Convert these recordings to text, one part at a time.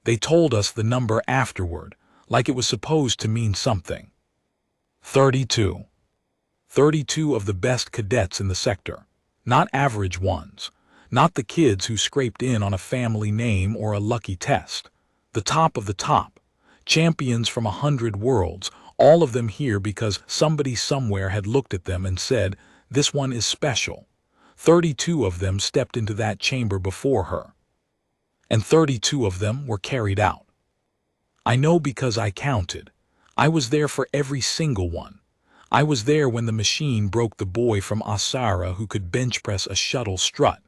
They told us the number afterward, like it was supposed to mean something. 32. 32 of the best cadets in the sector. Not average ones. Not the kids who scraped in on a family name or a lucky test. The top of the top. Champions from 100 worlds, all of them here because somebody somewhere had looked at them and said, "This one is special." 32 of them stepped into that chamber before her. And 32 of them were carried out. I know because I counted. I was there for every single one. I was there when the machine broke the boy from Asara who could bench press a shuttle strut.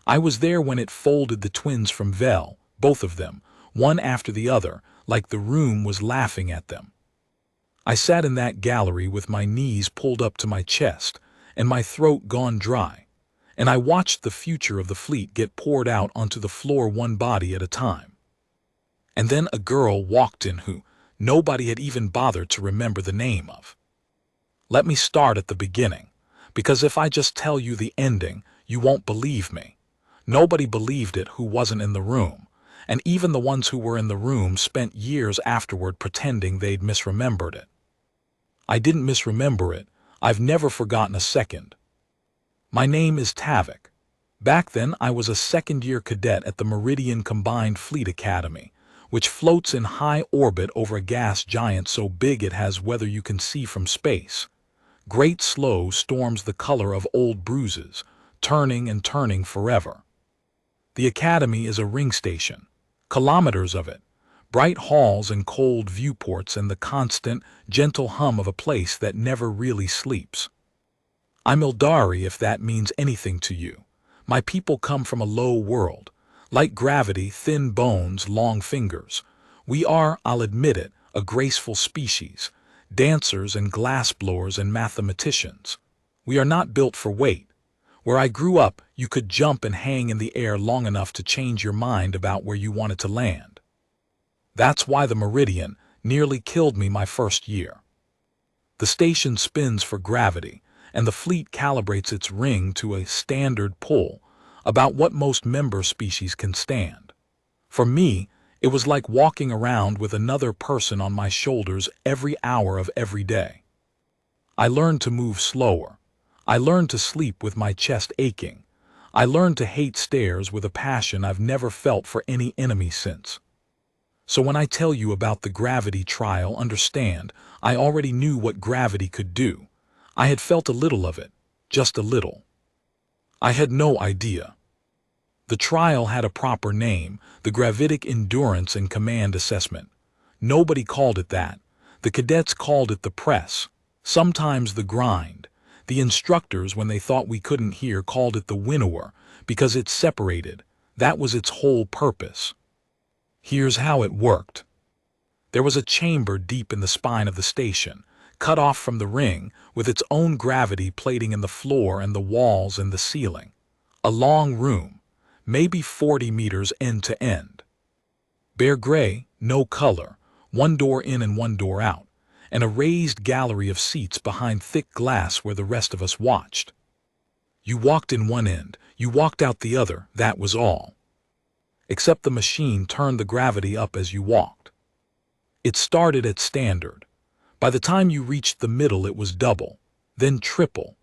I was there when it folded the twins from Vel, both of them, one after the other, like the room was laughing at them. I sat in that gallery with my knees pulled up to my chest and my throat gone dry, and I watched the future of the fleet get poured out onto the floor one body at a time. And then a girl walked in who nobody had even bothered to remember the name of. Let me start at the beginning, because if I just tell you the ending, you won't believe me. Nobody believed it who wasn't in the room, and even the ones who were in the room spent years afterward pretending they'd misremembered it. I didn't misremember it. I've never forgotten a second. My name is Tavik. Back then I was a second-year cadet at the Meridian Combined Fleet Academy, which floats in high orbit over a gas giant so big it has weather you can see from space. Great slow storms the color of old bruises, turning and turning forever. The academy is a ring station, kilometers of it, bright halls and cold viewports and the constant, gentle hum of a place that never really sleeps. I'm Ildari if that means anything to you. My people come from a low world. Like gravity, thin bones, long fingers. We are, I'll admit it, a graceful species. Dancers and glassblowers and mathematicians. We are not built for weight. Where I grew up, you could jump and hang in the air long enough to change your mind about where you wanted to land. That's why the Meridian nearly killed me my first year. The station spins for gravity, and the fleet calibrates its ring to a standard pull, about what most member species can stand. For me, it was like walking around with another person on my shoulders every hour of every day. I learned to move slower. I learned to sleep with my chest aching. I learned to hate stairs with a passion I've never felt for any enemy since. So when I tell you about the gravity trial, understand, I already knew what gravity could do. I had felt a little of it, just a little. I had no idea. The trial had a proper name, the Gravitic Endurance and Command Assessment. Nobody called it that. The cadets called it the press, sometimes the grind. The instructors, when they thought we couldn't hear, called it the winnower, because it separated. That was its whole purpose. Here's how it worked. There was a chamber deep in the spine of the station, cut off from the ring, with its own gravity plating in the floor and the walls and the ceiling. A long room, maybe 40 meters end to end. Bare gray, no color, one door in and one door out, and a raised gallery of seats behind thick glass where the rest of us watched. You walked in one end, you walked out the other, that was all. Except the machine turned the gravity up as you walked. It started at standard. By the time you reached the middle it was double, then triple.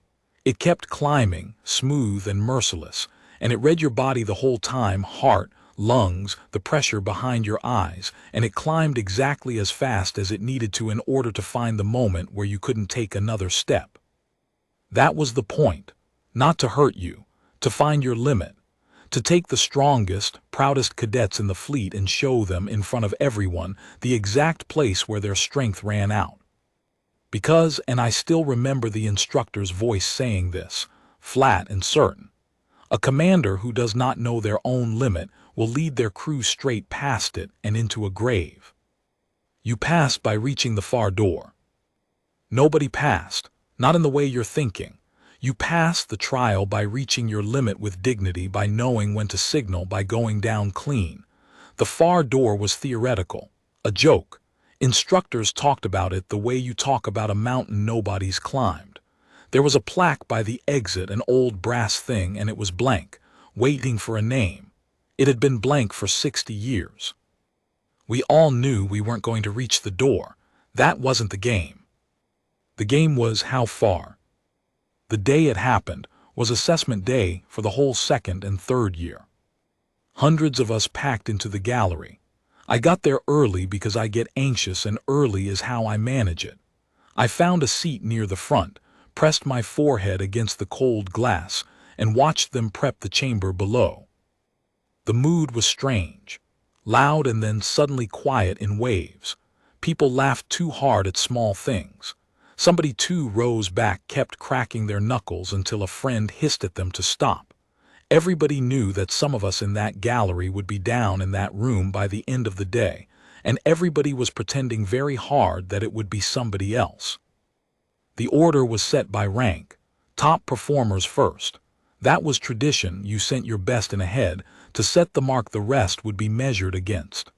It kept climbing, smooth and merciless, and it read your body the whole time, heart, lungs, the pressure behind your eyes, and it climbed exactly as fast as it needed to in order to find the moment where you couldn't take another step. That was the point, not to hurt you, to find your limit, to take the strongest, proudest cadets in the fleet and show them in front of everyone the exact place where their strength ran out. Because, and I still remember the instructor's voice saying this, flat and certain, a commander who does not know their own limit will lead their crew straight past it and into a grave. You passed by reaching the far door. Nobody passed, not in the way you're thinking. You passed the trial by reaching your limit with dignity, by knowing when to signal, by going down clean. The far door was theoretical, a joke. Instructors talked about it the way you talk about a mountain nobody's climbed. There was a plaque by the exit, an old brass thing, and it was blank, waiting for a name. It had been blank for 60 years. We all knew we weren't going to reach the door. That wasn't the game. The game was how far. The day it happened was assessment day for the whole second and third year. Hundreds of us packed into the gallery. I got there early because I get anxious, and early is how I manage it. I found a seat near the front, pressed my forehead against the cold glass, and watched them prep the chamber below. The mood was strange, loud and then suddenly quiet in waves. People laughed too hard at small things. Somebody too rose back, kept cracking their knuckles until a friend hissed at them to stop. Everybody knew that some of us in that gallery would be down in that room by the end of the day, and everybody was pretending very hard that it would be somebody else. The order was set by rank. Top performers first. That was tradition. You sent your best in ahead to set the mark the rest would be measured against.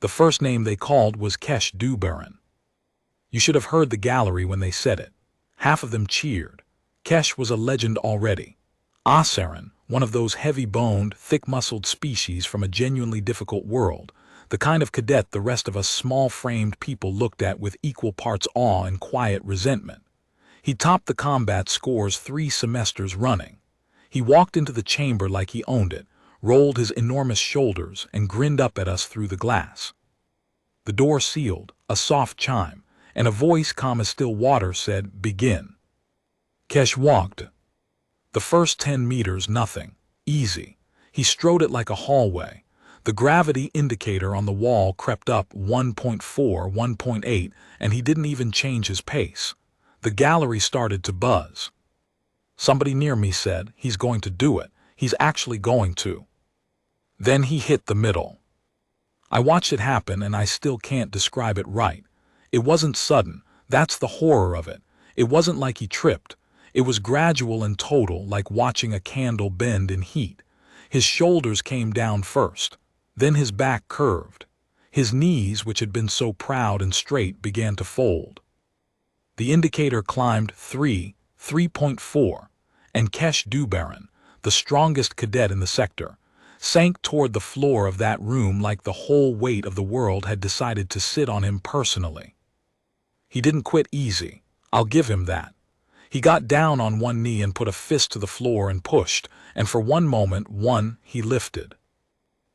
The first name they called was Kesh Dubaran. You should have heard the gallery when they said it. Half of them cheered. Kesh was a legend already. Asaran, one of those heavy-boned, thick-muscled species from a genuinely difficult world, the kind of cadet the rest of us small-framed people looked at with equal parts awe and quiet resentment. He topped the combat scores 3 semesters running. He walked into the chamber like he owned it, rolled his enormous shoulders, and grinned up at us through the glass. The door sealed, a soft chime, and a voice calm as still water said, "Begin." Kesh walked. The first 10 meters, nothing. Easy. He strode it like a hallway. The gravity indicator on the wall crept up 1.4, 1.8, and he didn't even change his pace. The gallery started to buzz. Somebody near me said, "He's going to do it. He's actually going to." Then he hit the middle. I watched it happen, and I still can't describe it right. It wasn't sudden. That's the horror of it. It wasn't like he tripped. It was gradual and total, like watching a candle bend in heat. His shoulders came down first. Then his back curved. His knees, which had been so proud and straight, began to fold. The indicator climbed 3.4, and Kesh Dubaran, the strongest cadet in the sector, sank toward the floor of that room like the whole weight of the world had decided to sit on him personally. He didn't quit easy. I'll give him that. He got down on one knee and put a fist to the floor and pushed, and for one moment, he lifted.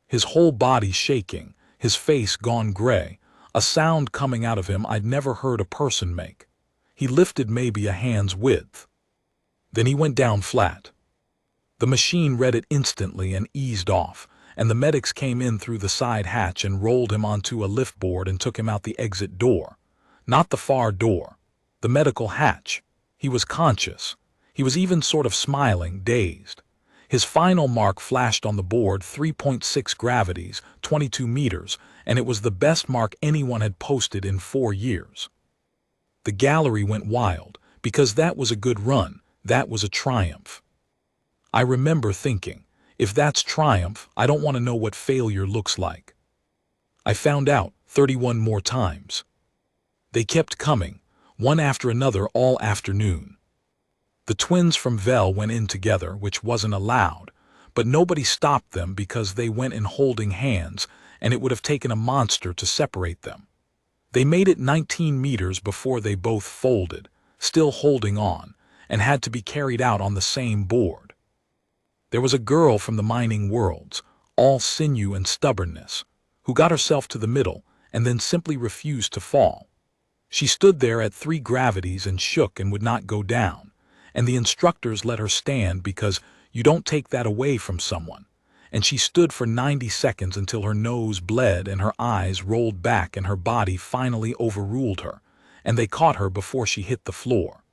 His whole body shaking, his face gone gray, a sound coming out of him I'd never heard a person make. He lifted maybe a hand's width. Then he went down flat. The machine read it instantly and eased off, and the medics came in through the side hatch and rolled him onto a lift board and took him out the exit door. Not the far door. The medical hatch. He was conscious. He was even sort of smiling, dazed. His final mark flashed on the board, 3.6 gravities, 22 meters, and it was the best mark anyone had posted in 4 years. The gallery went wild, because that was a good run, that was a triumph. I remember thinking, if that's triumph, I don't want to know what failure looks like. I found out 31 more times. They kept coming, one after another all afternoon. The twins from Vel went in together, which wasn't allowed, but nobody stopped them because they went in holding hands, and it would have taken a monster to separate them. They made it 19 meters before they both folded, still holding on, and had to be carried out on the same board. There was a girl from the mining worlds, all sinew and stubbornness, who got herself to the middle and then simply refused to fall. She stood there at 3 gravities and shook and would not go down, and the instructors let her stand because you don't take that away from someone. And she stood for 90 seconds until her nose bled and her eyes rolled back and her body finally overruled her, and they caught her before she hit the floor.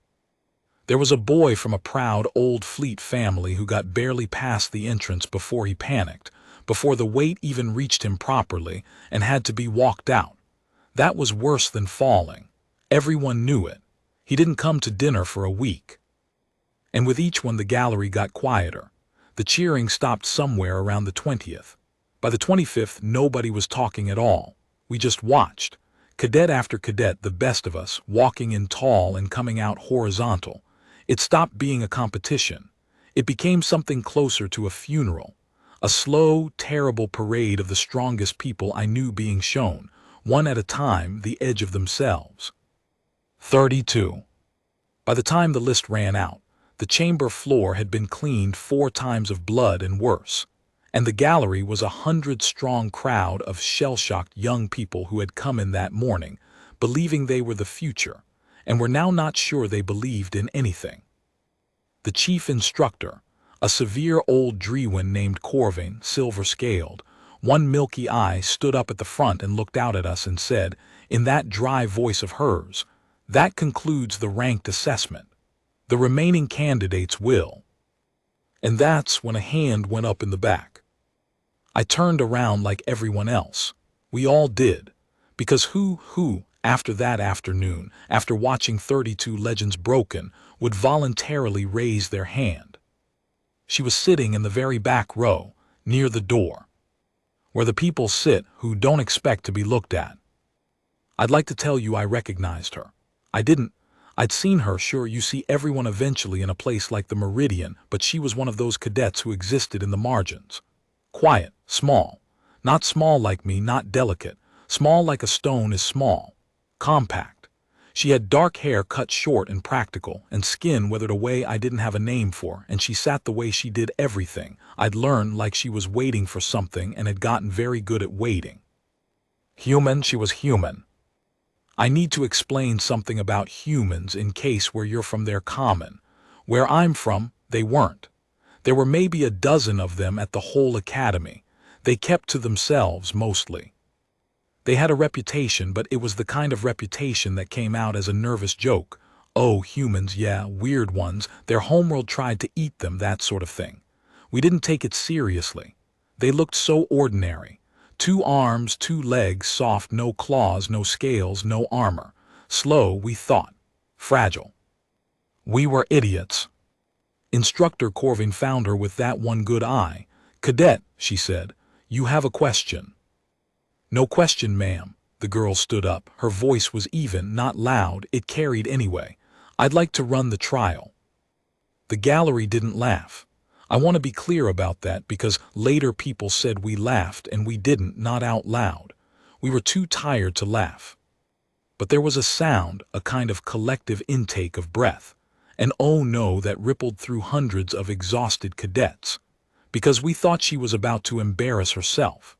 There was a boy from a proud old fleet family who got barely past the entrance before he panicked, before the weight even reached him properly, and had to be walked out. That was worse than falling. Everyone knew it. He didn't come to dinner for a week. And with each one the gallery got quieter. The cheering stopped somewhere around the 20th. By the 25th, nobody was talking at all. We just watched. Cadet after cadet, the best of us, walking in tall and coming out horizontal. It stopped being a competition. It became something closer to a funeral. A slow, terrible parade of the strongest people I knew being shown, one at a time, the edge of themselves. 32. By the time the list ran out, the chamber floor had been cleaned 4 times of blood and worse, and the gallery was a 100-strong crowd of shell-shocked young people who had come in that morning, believing they were the future, and were now not sure they believed in anything. The chief instructor, a severe old Drewin named Corvin, silver-scaled, one milky eye, stood up at the front and looked out at us and said, in that dry voice of hers, "That concludes the ranked assessment. The remaining candidates will." And that's when a hand went up in the back. I turned around like everyone else. We all did. Because who, after that afternoon, after watching 32 Legends Broken, would voluntarily raise their hand? She was sitting in the very back row, near the door, where the people sit who don't expect to be looked at. I'd like to tell you I recognized her. I didn't. I'd seen her, sure, you see everyone eventually in a place like the Meridian, but she was one of those cadets who existed in the margins. Quiet, small. Not small like me, not delicate. Small like a stone is small. Compact. She had dark hair cut short and practical, and skin weathered away I didn't have a name for, and she sat the way she did everything. I'd learned like she was waiting for something and had gotten very good at waiting. Human, she was human. I need to explain something about humans in case where you're from they're common. Where I'm from, they weren't. There were maybe a dozen of them at the whole academy. They kept to themselves mostly. They had a reputation, but it was the kind of reputation that came out as a nervous joke. Oh, humans, yeah, weird ones. Their homeworld tried to eat them, that sort of thing. We didn't take it seriously. They looked so ordinary. 2 arms, 2 legs, soft, no claws, no scales, no armor. Slow, we thought. Fragile. We were idiots. Instructor Corvin found her with that one good eye. "Cadet," she said, "you have a question." "No question, ma'am." The girl stood up. Her voice was even, not loud. It carried anyway. "I'd like to run the trial." The gallery didn't laugh. I want to be clear about that because later people said we laughed and we didn't, not out loud. We were too tired to laugh. But there was a sound, a kind of collective intake of breath, an "oh no" that rippled through hundreds of exhausted cadets. Because we thought she was about to embarrass herself.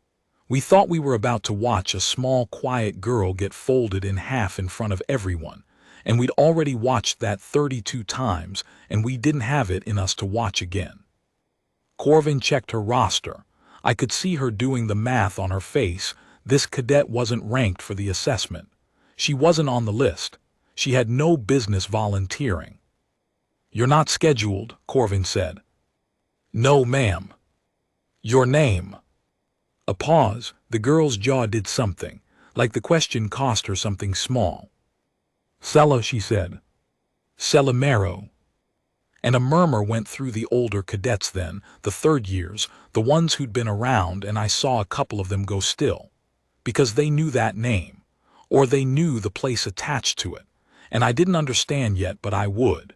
We thought we were about to watch a small, quiet girl get folded in half in front of everyone, and we'd already watched that 32 times, and we didn't have it in us to watch again. Corvin checked her roster. I could see her doing the math on her face. This cadet wasn't ranked for the assessment. She wasn't on the list. She had no business volunteering. "You're not scheduled," Corvin said. "No, ma'am." "Your name?" A pause. The girl's jaw did something, like the question cost her something small. "Sella," she said. "Sella Marrow." And a murmur went through the older cadets then, the third years, the ones who'd been around, and I saw a couple of them go still. Because they knew that name, or they knew the place attached to it, and I didn't understand yet, but I would.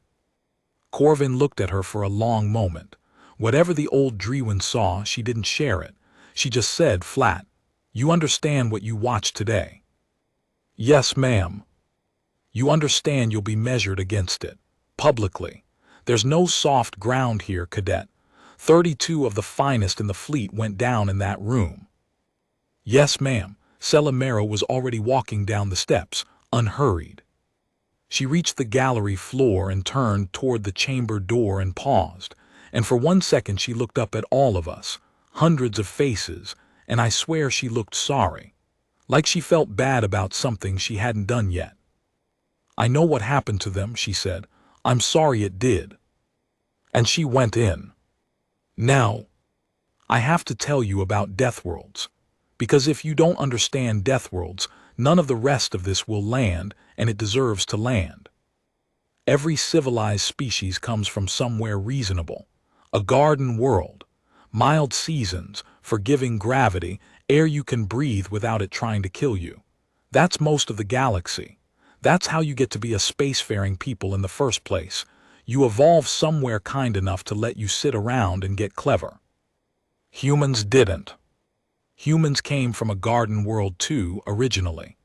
Corvin looked at her for a long moment. Whatever the old Drewin saw, she didn't share it. She just said flat, "You understand what you watched today?" "Yes, ma'am." "You understand you'll be measured against it, publicly. There's no soft ground here, cadet. 32 of the finest in the fleet went down in that room." "Yes, ma'am." Sella Marrow was already walking down the steps, unhurried. She reached the gallery floor and turned toward the chamber door and paused, and for 1 second she looked up at all of us, hundreds of faces, and I swear she looked sorry. Like she felt bad about something she hadn't done yet. "I know what happened to them," she said. "I'm sorry it did." And she went in. Now, I have to tell you about Deathworlds, because if you don't understand Deathworlds, none of the rest of this will land, and it deserves to land. Every civilized species comes from somewhere reasonable. A garden world. Mild seasons, forgiving gravity, air you can breathe without it trying to kill you. That's most of the galaxy. That's how you get to be a spacefaring people in the first place. You evolve somewhere kind enough to let you sit around and get clever. Humans didn't. Humans came from a garden world too, originally.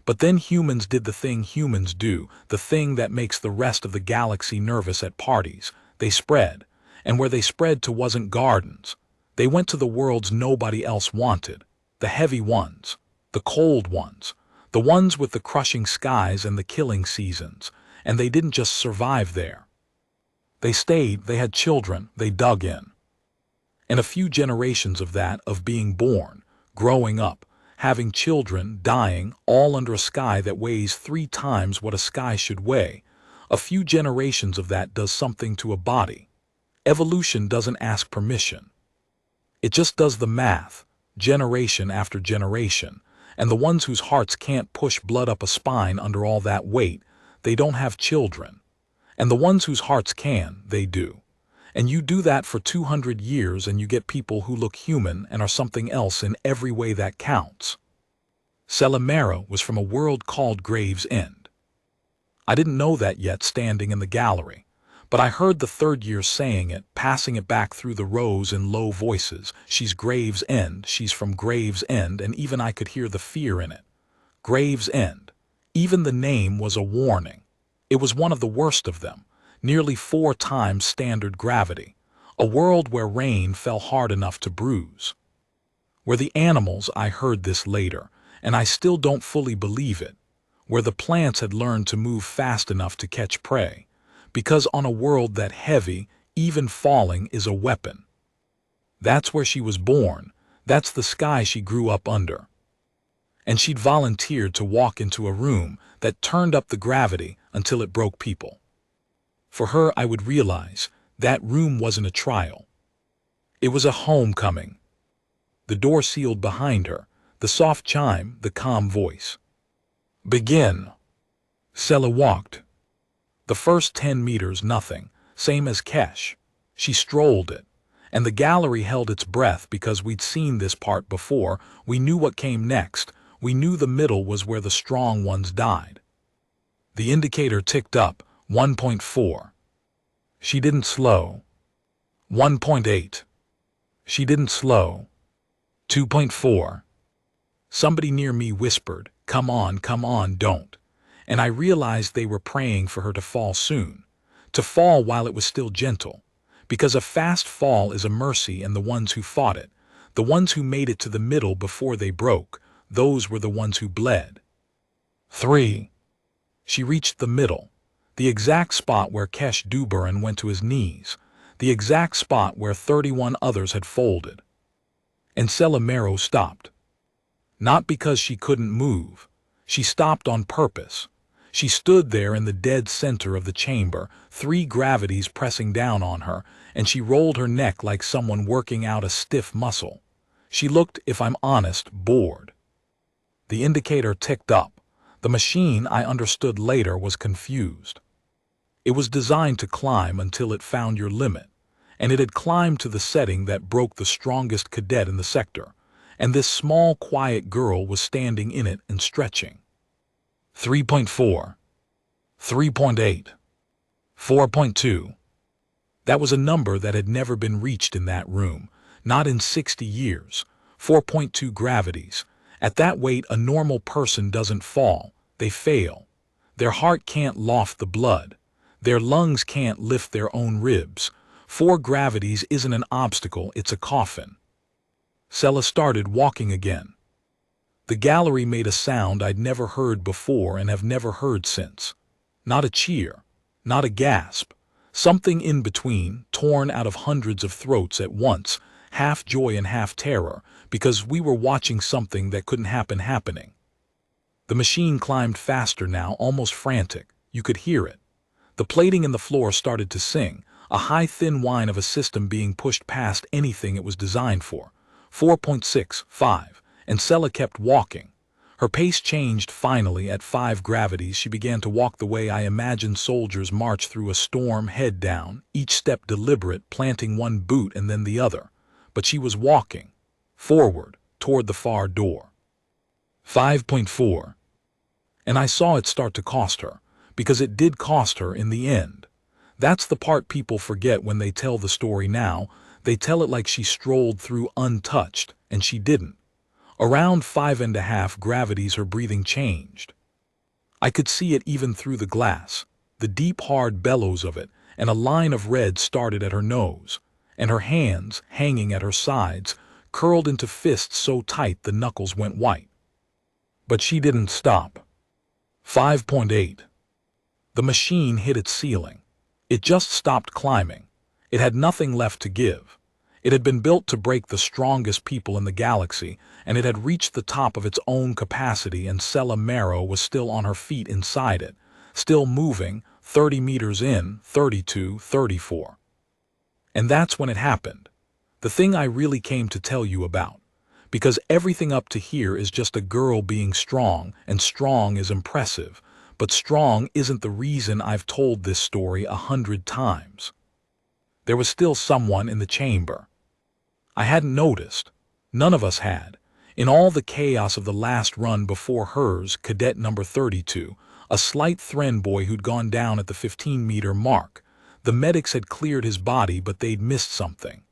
But then humans did the thing humans do, the thing that makes the rest of the galaxy nervous at parties. They spread. And where they spread to wasn't gardens. They went to the worlds nobody else wanted. The heavy ones. The cold ones. The ones with the crushing skies and the killing seasons. And they didn't just survive there. They stayed, they had children, they dug in. And a few generations of that, of being born, growing up, having children, dying, all under a sky that weighs 3 times what a sky should weigh. A few generations of that does something to a body. Evolution doesn't ask permission. It just does the math, generation after generation, and the ones whose hearts can't push blood up a spine under all that weight, they don't have children. And the ones whose hearts can, they do. And you do that for 200 years and you get people who look human and are something else in every way that counts. Celimero was from a world called Graves End. I didn't know that yet standing in the gallery, but I heard the third year saying it, passing it back through the rows in low voices. She's Graves End, she's from Graves End, and even I could hear the fear in it. Graves End. Even the name was a warning. It was one of the worst of them. Nearly 4 times standard gravity, a world where rain fell hard enough to bruise. Where the animals, I heard this later, and I still don't fully believe it, where the plants had learned to move fast enough to catch prey, because on a world that heavy, even falling is a weapon. That's where she was born, that's the sky she grew up under. And she'd volunteered to walk into a room that turned up the gravity until it broke people. For her, I would realize that room wasn't a trial. It was a homecoming. The door sealed behind her, the soft chime, the calm voice. Begin. Sela walked. The first 10 meters, nothing, same as Kesh. She strolled it, and the gallery held its breath because we'd seen this part before. We knew what came next. We knew the middle was where the strong ones died. The indicator ticked up. 1.4. She didn't slow. 1.8. She didn't slow. 2.4. Somebody near me whispered, come on, don't. And I realized they were praying for her to fall soon. To fall while it was still gentle. Because a fast fall is a mercy, and the ones who fought it, the ones who made it to the middle before they broke, those were the ones who bled. 3. She reached the middle, the exact spot where Kesh Dubaran went to his knees, the exact spot where 31 others had folded. And Celimero stopped. Not because she couldn't move. She stopped on purpose. She stood there in the dead center of the chamber, 3 gravities pressing down on her, and she rolled her neck like someone working out a stiff muscle. She looked, if I'm honest, bored. The indicator ticked up. The machine, I understood later, was confused. It was designed to climb until it found your limit, and it had climbed to the setting that broke the strongest cadet in the sector, and this small, quiet girl was standing in it and stretching. 3.4. 3.8. 4.2. That was a number that had never been reached in that room, not in 60 years. 4.2 gravities. At that weight, a normal person doesn't fall. They fail. Their heart can't loft the blood. Their lungs can't lift their own ribs. 4 gravities isn't an obstacle, it's a coffin. Sela started walking again. The gallery made a sound I'd never heard before and have never heard since. Not a cheer, not a gasp. Something in between, torn out of hundreds of throats at once, half joy and half terror, because we were watching something that couldn't happen happening. The machine climbed faster now, almost frantic. You could hear it. The plating in the floor started to sing, a high thin whine of a system being pushed past anything it was designed for. 4.6, 5, and Sela kept walking. Her pace changed finally at 5 gravities. She began to walk the way I imagined soldiers march through a storm, head down, each step deliberate, planting one boot and then the other. But she was walking, forward, toward the far door. 5.4. And I saw it start to cost her, because it did cost her in the end. That's the part people forget when they tell the story now. They tell it like she strolled through untouched, and she didn't. Around 5.5 gravities her breathing changed. I could see it even through the glass, the deep hard bellows of it, and a line of red started at her nose, and her hands, hanging at her sides, curled into fists so tight the knuckles went white. But she didn't stop. 5.8. The machine hit its ceiling. It just stopped climbing. It had nothing left to give. It had been built to break the strongest people in the galaxy, and it had reached the top of its own capacity, and Sella Marrow was still on her feet inside it, still moving, 30 meters in, 32, 34. And that's when it happened. The thing I really came to tell you about. Because everything up to here is just a girl being strong, and strong is impressive, but strong isn't the reason I've told this story 100 times. There was still someone in the chamber. I hadn't noticed. None of us had. In all the chaos of the last run before hers, cadet number 32, a slight Thren boy who'd gone down at the 15-meter mark. The medics had cleared his body, but they'd missed something.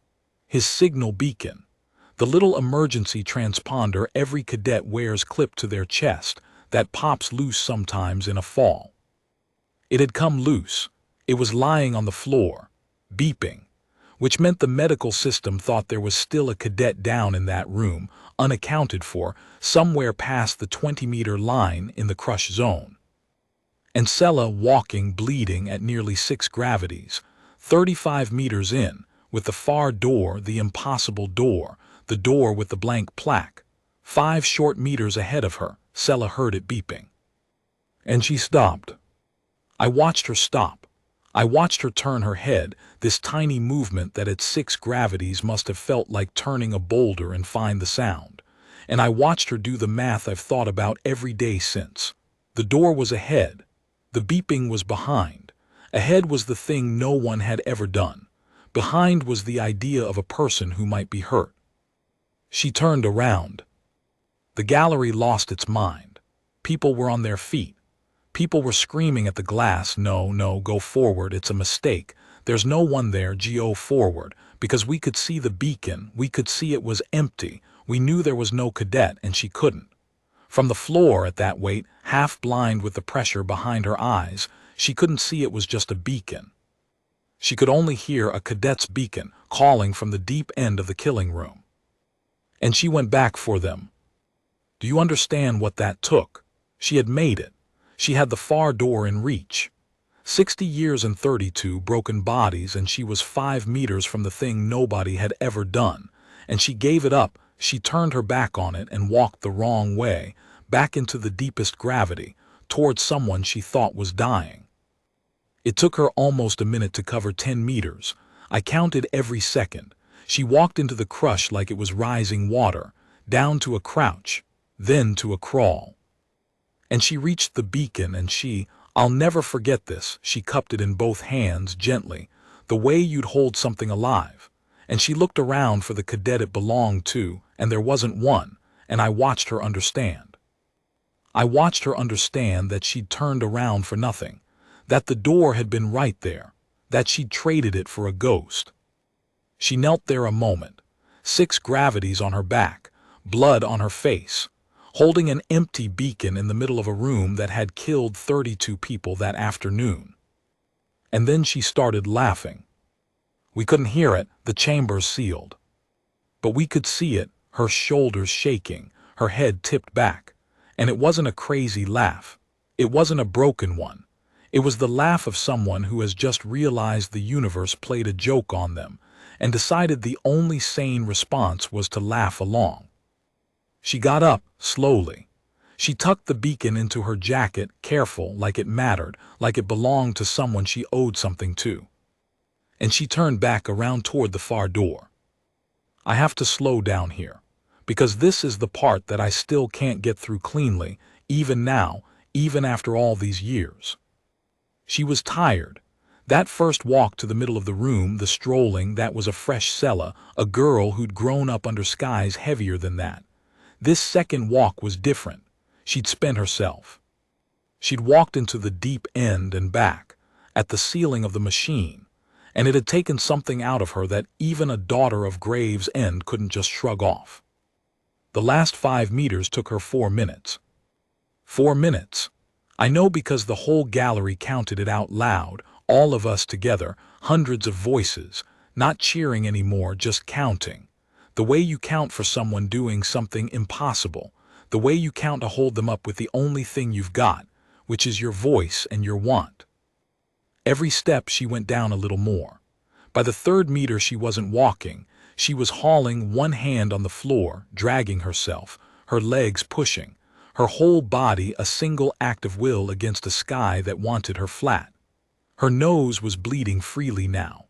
His signal beacon. The little emergency transponder every cadet wears clipped to their chest that pops loose sometimes in a fall. It had come loose. It was lying on the floor, beeping, which meant the medical system thought there was still a cadet down in that room, unaccounted for, somewhere past the 20-meter line in the crush zone. And Sella walking, bleeding at nearly 6 gravities, 35 meters in, with the far door, the impossible door, the door with the blank plaque. 5 short meters ahead of her, Sella heard it beeping. And she stopped. I watched her stop. I watched her turn her head, this tiny movement that at 6 gravities must have felt like turning a boulder, and find the sound. And I watched her do the math I've thought about every day since. The door was ahead. The beeping was behind. Ahead was the thing no one had ever done. Behind was the idea of a person who might be hurt. She turned around. The gallery lost its mind. People were on their feet. People were screaming at the glass, "No, no, go forward, it's a mistake. There's no one there, go forward," because we could see the beacon, we could see it was empty, we knew there was no cadet, and she couldn't. From the floor at that weight, half blind with the pressure behind her eyes, she couldn't see it was just a beacon. She could only hear a cadet's beacon calling from the deep end of the killing room. And she went back for them. Do you understand what that took? She had made it. She had the far door in reach. 60 years and 32 broken bodies, and she was 5 meters from the thing nobody had ever done. And she gave it up. She turned her back on it and walked the wrong way, back into the deepest gravity, towards someone she thought was dying. It took her almost a minute to cover 10 meters. I counted every second. She walked into the crush like it was rising water, down to a crouch, then to a crawl. And she reached the beacon, and I'll never forget this, she cupped it in both hands gently, the way you'd hold something alive. And she looked around for the cadet it belonged to, and there wasn't one, and I watched her understand. I watched her understand that she'd turned around for nothing, that the door had been right there, that she'd traded it for a ghost. She knelt there a moment, 6 gravities on her back, blood on her face, holding an empty beacon in the middle of a room that had killed 32 people that afternoon. And then she started laughing. We couldn't hear it, the chamber's sealed. But we could see it, her shoulders shaking, her head tipped back. And it wasn't a crazy laugh. It wasn't a broken one. It was the laugh of someone who has just realized the universe played a joke on them, and decided the only sane response was to laugh along. She got up, slowly. She tucked the beacon into her jacket, careful, like it mattered, like it belonged to someone she owed something to. And she turned back around toward the far door. I have to slow down here, because this is the part that I still can't get through cleanly, even now, even after all these years. She was tired. That first walk to the middle of the room, the strolling, that was a fresh Sella, a girl who'd grown up under skies heavier than that. This second walk was different. She'd spent herself. She'd walked into the deep end and back, at the ceiling of the machine, and it had taken something out of her that even a daughter of Gravesend couldn't just shrug off. The last 5 meters took her 4 minutes. 4 minutes. I know because the whole gallery counted it out loud, all of us together, hundreds of voices, not cheering anymore, just counting. The way you count for someone doing something impossible, the way you count to hold them up with the only thing you've got, which is your voice and your want. Every step she went down a little more. By the 3rd meter she wasn't walking, she was hauling one hand on the floor, dragging herself, her legs pushing, her whole body a single act of will against a sky that wanted her flat. Her nose was bleeding freely now.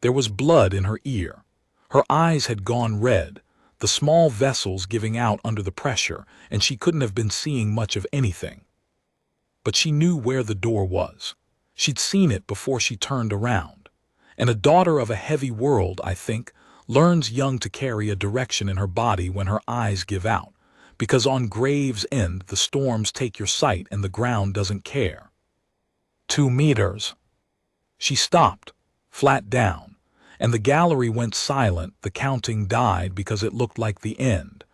There was blood in her ear. Her eyes had gone red, the small vessels giving out under the pressure, and she couldn't have been seeing much of anything. But she knew where the door was. She'd seen it before she turned around. And a daughter of a heavy world, I think, learns young to carry a direction in her body when her eyes give out, because on Gravesend the storms take your sight and the ground doesn't care. 2 meters. She stopped, flat down, and the gallery went silent. The counting died because it looked like the end.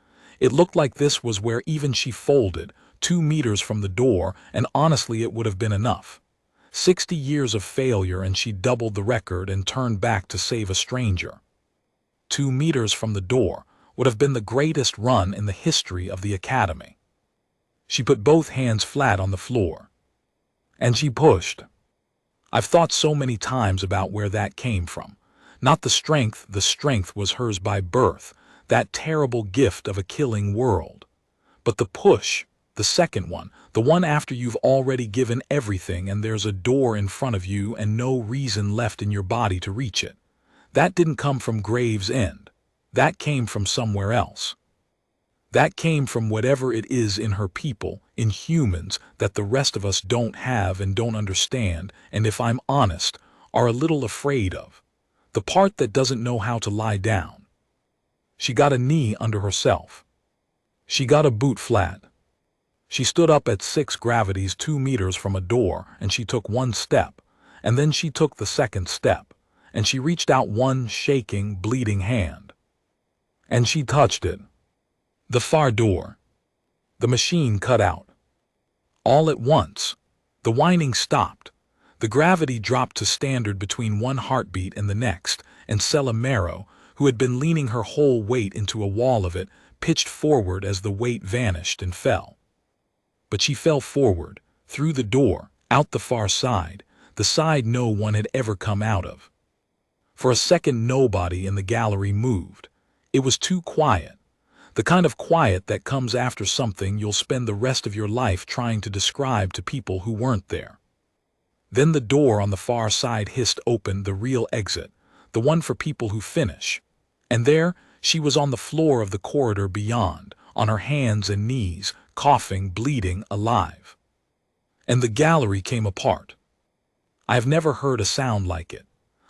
It looked like this was where even she folded, 2 meters from the door, and honestly it would have been enough. 60 years of failure and she doubled the record and turned back to save a stranger. 2 meters from the door would have been the greatest run in the history of the academy. She put both hands flat on the floor. And she pushed. I've thought so many times about where that came from. Not the strength was hers by birth, that terrible gift of a killing world. But the push, the second one, the one after you've already given everything and there's a door in front of you and no reason left in your body to reach it. That didn't come from Gravesend. That came from somewhere else. That came from whatever it is in her people, in humans, that the rest of us don't have and don't understand, and if I'm honest, are a little afraid of. The part that doesn't know how to lie down. She got a knee under herself. She got a boot flat. She stood up at 6 gravities 2 meters from a door, and she took 1 step, and then she took the 2nd step, and she reached out one shaking, bleeding hand. And she touched it. The far door. The machine cut out. All at once, the whining stopped. The gravity dropped to standard between one heartbeat and the next, and Sella Marrow, who had been leaning her whole weight into a wall of it, pitched forward as the weight vanished and fell. But she fell forward, through the door, out the far side, the side no one had ever come out of. For a second nobody in the gallery moved. It was too quiet. The kind of quiet that comes after something you'll spend the rest of your life trying to describe to people who weren't there. Then the door on the far side hissed open, the real exit, the one for people who finish. And there she was on the floor of the corridor beyond, on her hands and knees, coughing, bleeding, alive. And the gallery came apart. I have never heard a sound like it.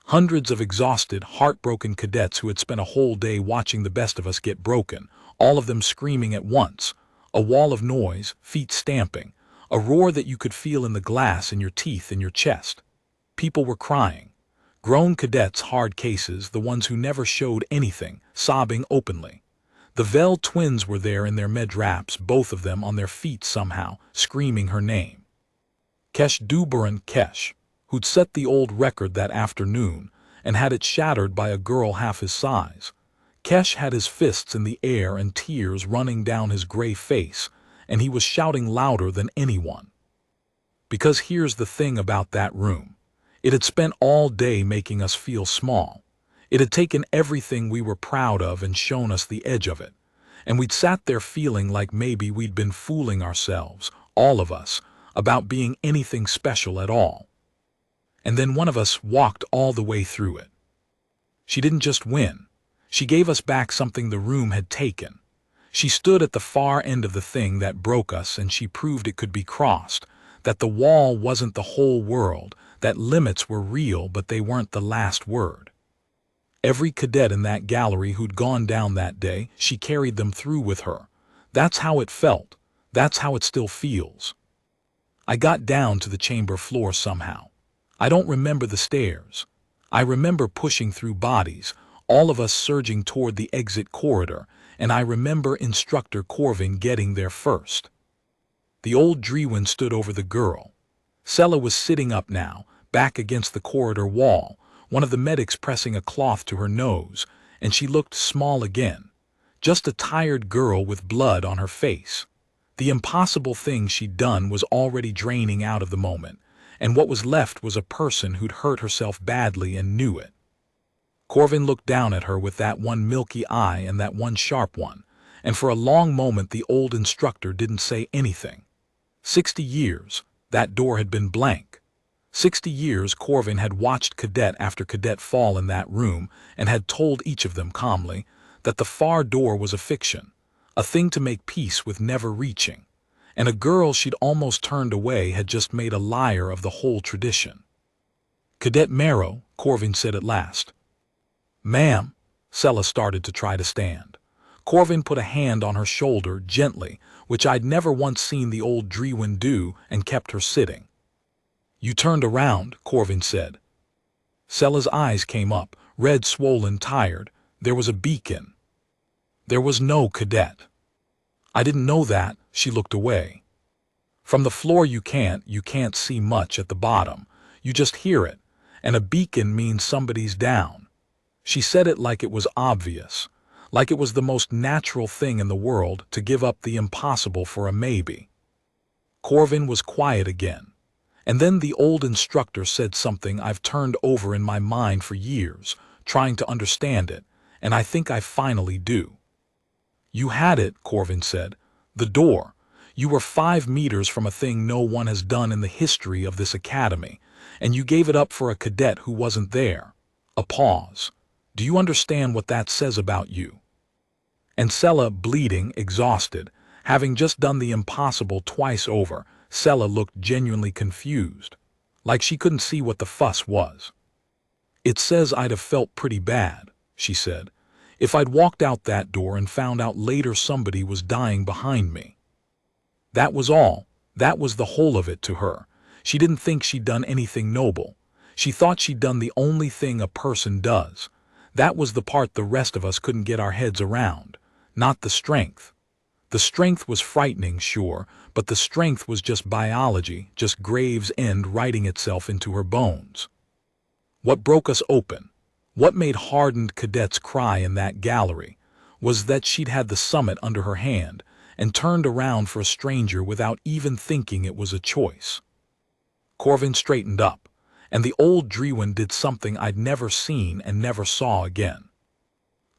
Hundreds of exhausted, heartbroken cadets who had spent a whole day watching the best of us get broken, all of them screaming at once, a wall of noise, feet stamping, a roar that you could feel in the glass in your teeth, in your chest. People were crying. Grown cadets, hard cases, the ones who never showed anything, sobbing openly. The Vell twins were there in their med wraps, both of them on their feet somehow, screaming her name. Kesh Dubaran Kesh, who'd set the old record that afternoon and had it shattered by a girl half his size. Kesh had his fists in the air and tears running down his gray face, and he was shouting louder than anyone. Because here's the thing about that room. It had spent all day making us feel small. It had taken everything we were proud of and shown us the edge of it. And we'd sat there feeling like maybe we'd been fooling ourselves, all of us, about being anything special at all. And then one of us walked all the way through it. She didn't just win. She gave us back something the room had taken. She stood at the far end of the thing that broke us, and she proved it could be crossed, that the wall wasn't the whole world, that limits were real but they weren't the last word. Every cadet in that gallery who'd gone down that day, she carried them through with her. That's how it felt. That's how it still feels. I got down to the chamber floor somehow. I don't remember the stairs. I remember pushing through bodies, all of us surging toward the exit corridor, and I remember Instructor Corvin getting there first. The old Drewin stood over the girl. Sella was sitting up now, back against the corridor wall, one of the medics pressing a cloth to her nose, and she looked small again. Just a tired girl with blood on her face. The impossible thing she'd done was already draining out of the moment, and what was left was a person who'd hurt herself badly and knew it. Corvin looked down at her with that one milky eye and that one sharp one, and for a long moment the old instructor didn't say anything. 60 years, that door had been blank. 60 years Corvin had watched cadet after cadet fall in that room and had told each of them calmly that the far door was a fiction, a thing to make peace with never reaching, and a girl she'd almost turned away had just made a liar of the whole tradition. "Cadet Marrow," Corvin said at last. "Ma'am," Sella started to try to stand. Corvin put a hand on her shoulder gently, which I'd never once seen the old Drewin do, and kept her sitting. "You turned around," Corvin said. Sella's eyes came up, red, swollen, tired. There was a beacon. There was no cadet. "I didn't know that," she looked away. "From the floor you can't see much at the bottom. You just hear it, and a beacon means somebody's down." She said it like it was obvious, like it was the most natural thing in the world to give up the impossible for a maybe. Corvin was quiet again, and then the old instructor said something I've turned over in my mind for years, trying to understand it, and I think I finally do. "You had it," Corvin said. "The door. You were 5 meters from a thing no one has done in the history of this academy, and you gave it up for a cadet who wasn't there." A pause. "Do you understand what that says about you?" And Sella, bleeding, exhausted, having just done the impossible twice over, Sella looked genuinely confused, like she couldn't see what the fuss was. "It says I'd have felt pretty bad," she said, "if I'd walked out that door and found out later somebody was dying behind me." That was all. That was the whole of it to her. She didn't think she'd done anything noble. She thought she'd done the only thing a person does. That was the part the rest of us couldn't get our heads around, not the strength. The strength was frightening, sure, but the strength was just biology, just Gravesend writing itself into her bones. What broke us open, what made hardened cadets cry in that gallery, was that she'd had the summit under her hand and turned around for a stranger without even thinking it was a choice. Corvin straightened up, and the old Drewin did something I'd never seen and never saw again.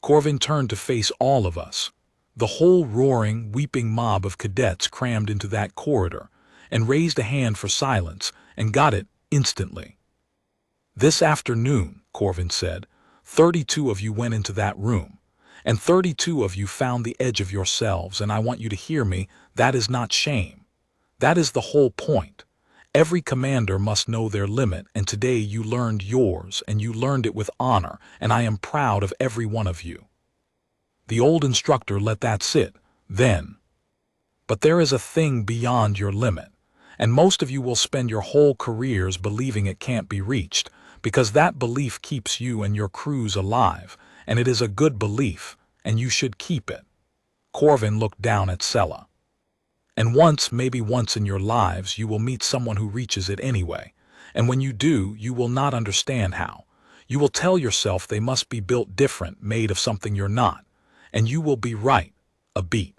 Corvin turned to face all of us, the whole roaring, weeping mob of cadets crammed into that corridor, and raised a hand for silence, and got it instantly. "This afternoon," Corvin said, 32 of you went into that room, and 32 of you found the edge of yourselves, and I want you to hear me, that is not shame. That is the whole point. Every commander must know their limit, and today you learned yours, and you learned it with honor, and I am proud of every one of you." The old instructor let that sit, then. "But there is a thing beyond your limit, and most of you will spend your whole careers believing it can't be reached, because that belief keeps you and your crews alive, and it is a good belief, and you should keep it." Corvin looked down at Sella. "And once, maybe once in your lives, you will meet someone who reaches it anyway, and when you do, you will not understand how. You will tell yourself they must be built different, made of something you're not, and you will be right, a beat.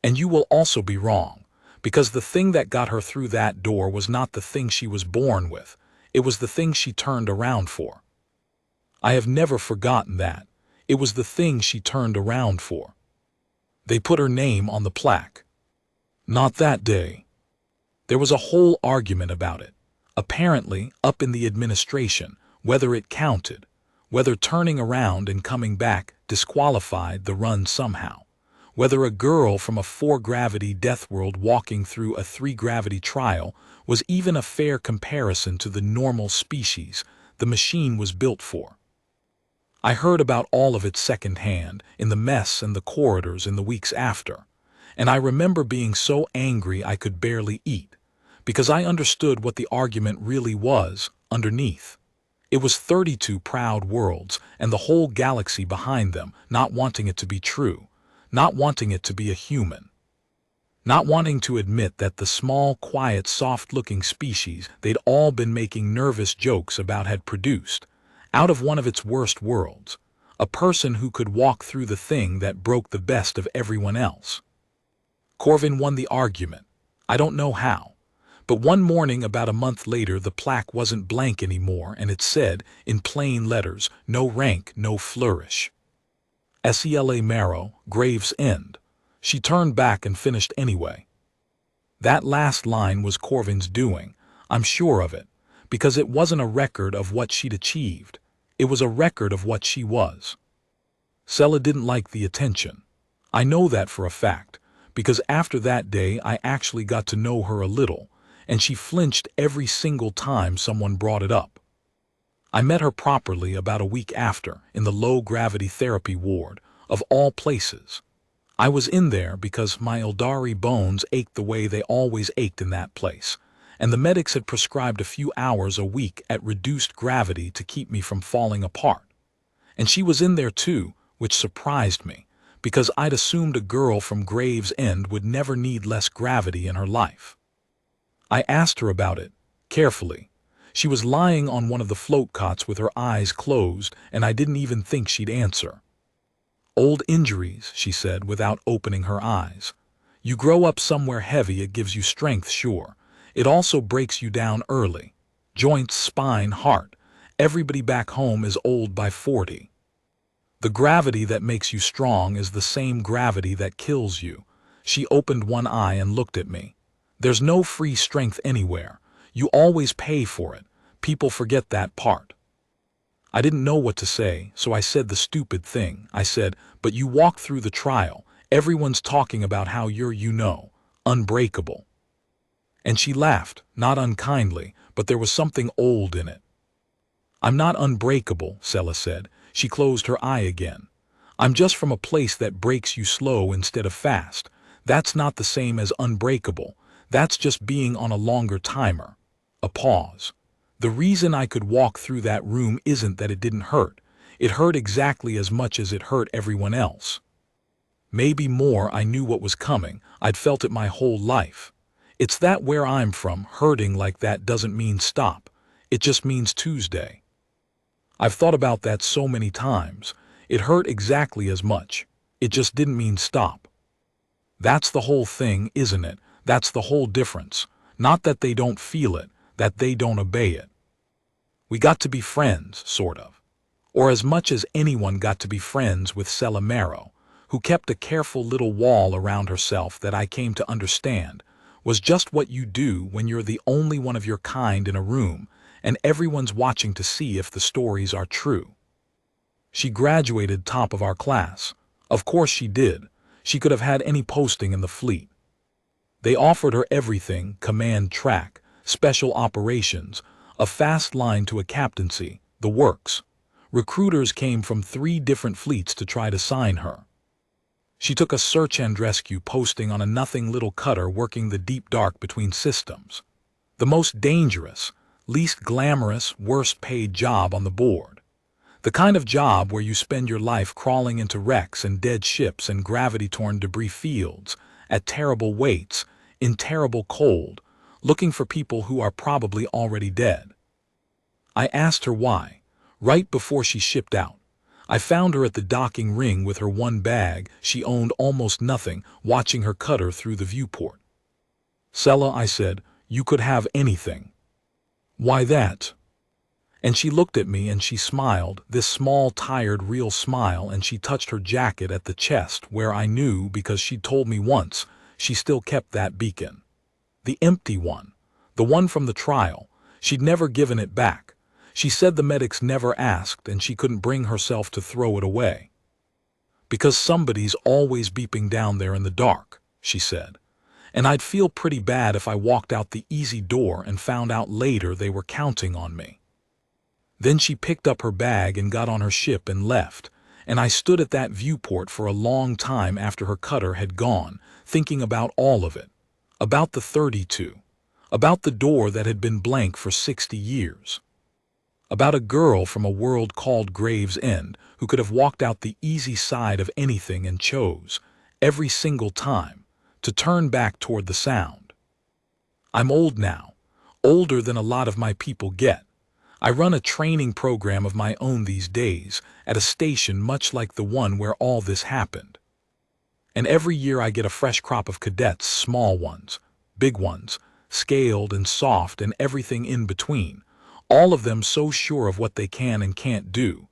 And you will also be wrong, because the thing that got her through that door was not the thing she was born with, it was the thing she turned around for. I have never forgotten that. It was the thing she turned around for. They put her name on the plaque. Not that day. There was a whole argument about it, apparently up in the administration, whether it counted, whether turning around and coming back disqualified the run somehow, whether a girl from a 4-gravity Deathworld walking through a 3-gravity trial was even a fair comparison to the normal species the machine was built for. I heard about all of it secondhand, in the mess and the corridors in the weeks after, and I remember being so angry I could barely eat, because I understood what the argument really was underneath. It was 32 proud worlds and the whole galaxy behind them, not wanting it to be true, not wanting it to be a human. Not wanting to admit that the small, quiet, soft-looking species they'd all been making nervous jokes about had produced, out of one of its worst worlds, a person who could walk through the thing that broke the best of everyone else. Corvin won the argument. I don't know how. But one morning about a month later the plaque wasn't blank anymore and it said, in plain letters, no rank, no flourish. Sela Marrow, Graves End. She turned back and finished anyway. That last line was Corvin's doing, I'm sure of it, because it wasn't a record of what she'd achieved. It was a record of what she was. Sela didn't like the attention. I know that for a fact, because after that day I actually got to know her a little, and she flinched every single time someone brought it up. I met her properly about a week after, in the low-gravity therapy ward, of all places. I was in there because my Eldari bones ached the way they always ached in that place, and the medics had prescribed a few hours a week at reduced gravity to keep me from falling apart. And she was in there too, which surprised me, because I'd assumed a girl from Graves End would never need less gravity in her life. I asked her about it, carefully. She was lying on one of the float cots with her eyes closed, and I didn't even think she'd answer. Old injuries, she said without opening her eyes. You grow up somewhere heavy, it gives you strength, sure. It also breaks you down early. Joints, spine, heart. Everybody back home is old by 40. The gravity that makes you strong is the same gravity that kills you. She opened one eye and looked at me. There's no free strength anywhere. You always pay for it. People forget that part. I didn't know what to say, so I said the stupid thing. I said, but you walk through the trial. Everyone's talking about how you're, unbreakable. And she laughed, not unkindly, but there was something old in it. I'm not unbreakable, Sela said. She closed her eye again. I'm just from a place that breaks you slow instead of fast. That's not the same as unbreakable. That's just being on a longer timer. A pause. The reason I could walk through that room isn't that it didn't hurt. It hurt exactly as much as it hurt everyone else. Maybe more. I knew what was coming. I'd felt it my whole life. It's that where I'm from, hurting like that doesn't mean stop. It just means Tuesday. I've thought about that so many times. It hurt exactly as much. It just didn't mean stop. That's the whole thing, isn't it? That's the whole difference. Not that they don't feel it, that they don't obey it. We got to be friends, sort of. Or as much as anyone got to be friends with Sela Marrow, who kept a careful little wall around herself that I came to understand was just what you do when you're the only one of your kind in a room and everyone's watching to see if the stories are true. She graduated top of our class. Of course she did. She could have had any posting in the fleet. They offered her everything, command track, special operations, a fast line to a captaincy, the works. Recruiters came from 3 different fleets to try to sign her. She took a search and rescue posting on a nothing little cutter working the deep dark between systems. The most dangerous, least glamorous, worst paid job on the board. The kind of job where you spend your life crawling into wrecks and dead ships and gravity-torn debris fields, at terrible weights, in terrible cold, looking for people who are probably already dead. I asked her why, right before she shipped out. I found her at the docking ring with her one bag, she owned almost nothing, watching her cutter through the viewport. Sela, I said, you could have anything. Why that? And she looked at me and she smiled, this small, tired, real smile, and she touched her jacket at the chest where I knew because she'd told me once she still kept that beacon. The empty one. The one from the trial. She'd never given it back. She said the medics never asked and she couldn't bring herself to throw it away. Because somebody's always beeping down there in the dark, she said. And I'd feel pretty bad if I walked out the easy door and found out later they were counting on me. Then she picked up her bag and got on her ship and left, and I stood at that viewport for a long time after her cutter had gone, thinking about all of it. About the 32. About the door that had been blank for 60 years. About a girl from a world called Gravesend who could have walked out the easy side of anything and chose, every single time, to turn back toward the sound. I'm old now, older than a lot of my people get. I run a training program of my own these days at a station much like the one where all this happened. And every year I get a fresh crop of cadets, small ones, big ones, scaled and soft and everything in between, all of them so sure of what they can and can't do.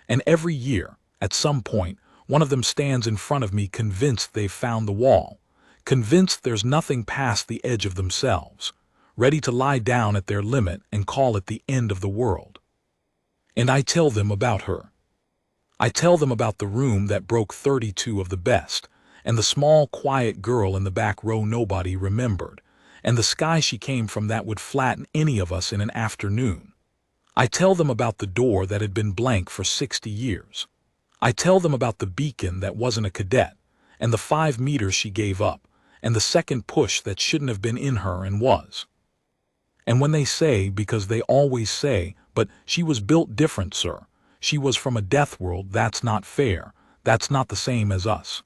And every year, at some point, one of them stands in front of me convinced they've found the wall, convinced there's nothing past the edge of themselves, ready to lie down at their limit and call it the end of the world. And I tell them about her. I tell them about the room that broke 32 of the best, and the small, quiet girl in the back row nobody remembered, and the sky she came from that would flatten any of us in an afternoon. I tell them about the door that had been blank for 60 years. I tell them about the beacon that wasn't a cadet, and the 5 meters she gave up, and the second push that shouldn't have been in her and was. And when they say, because they always say, but she was built different, sir, she was from a Deathworld, that's not fair, that's not the same as us.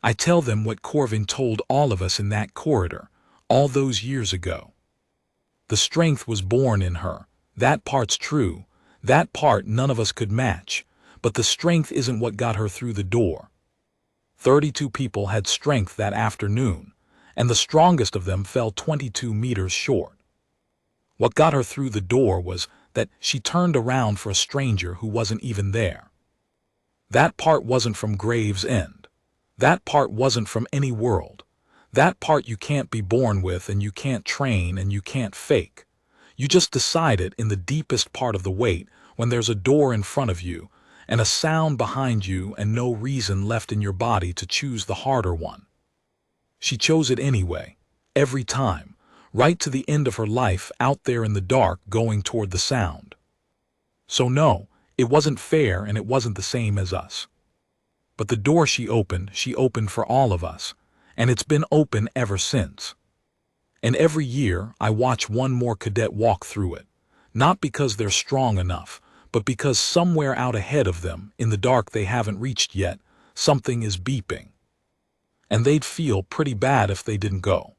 I tell them what Corvin told all of us in that corridor, all those years ago. The strength was born in her, that part's true, that part none of us could match, but the strength isn't what got her through the door. 32 people had strength that afternoon, and the strongest of them fell 22 meters short. What got her through the door was that she turned around for a stranger who wasn't even there. That part wasn't from Gravesend. That part wasn't from any world. That part you can't be born with and you can't train and you can't fake. You just decide it in the deepest part of the weight when there's a door in front of you and a sound behind you and no reason left in your body to choose the harder one. She chose it anyway, every time, right to the end of her life out there in the dark going toward the sound. So no, it wasn't fair and it wasn't the same as us. But the door she opened for all of us, and it's been open ever since. And every year I watch one more cadet walk through it, not because they're strong enough, but because somewhere out ahead of them, in the dark they haven't reached yet, something is beeping. And they'd feel pretty bad if they didn't go.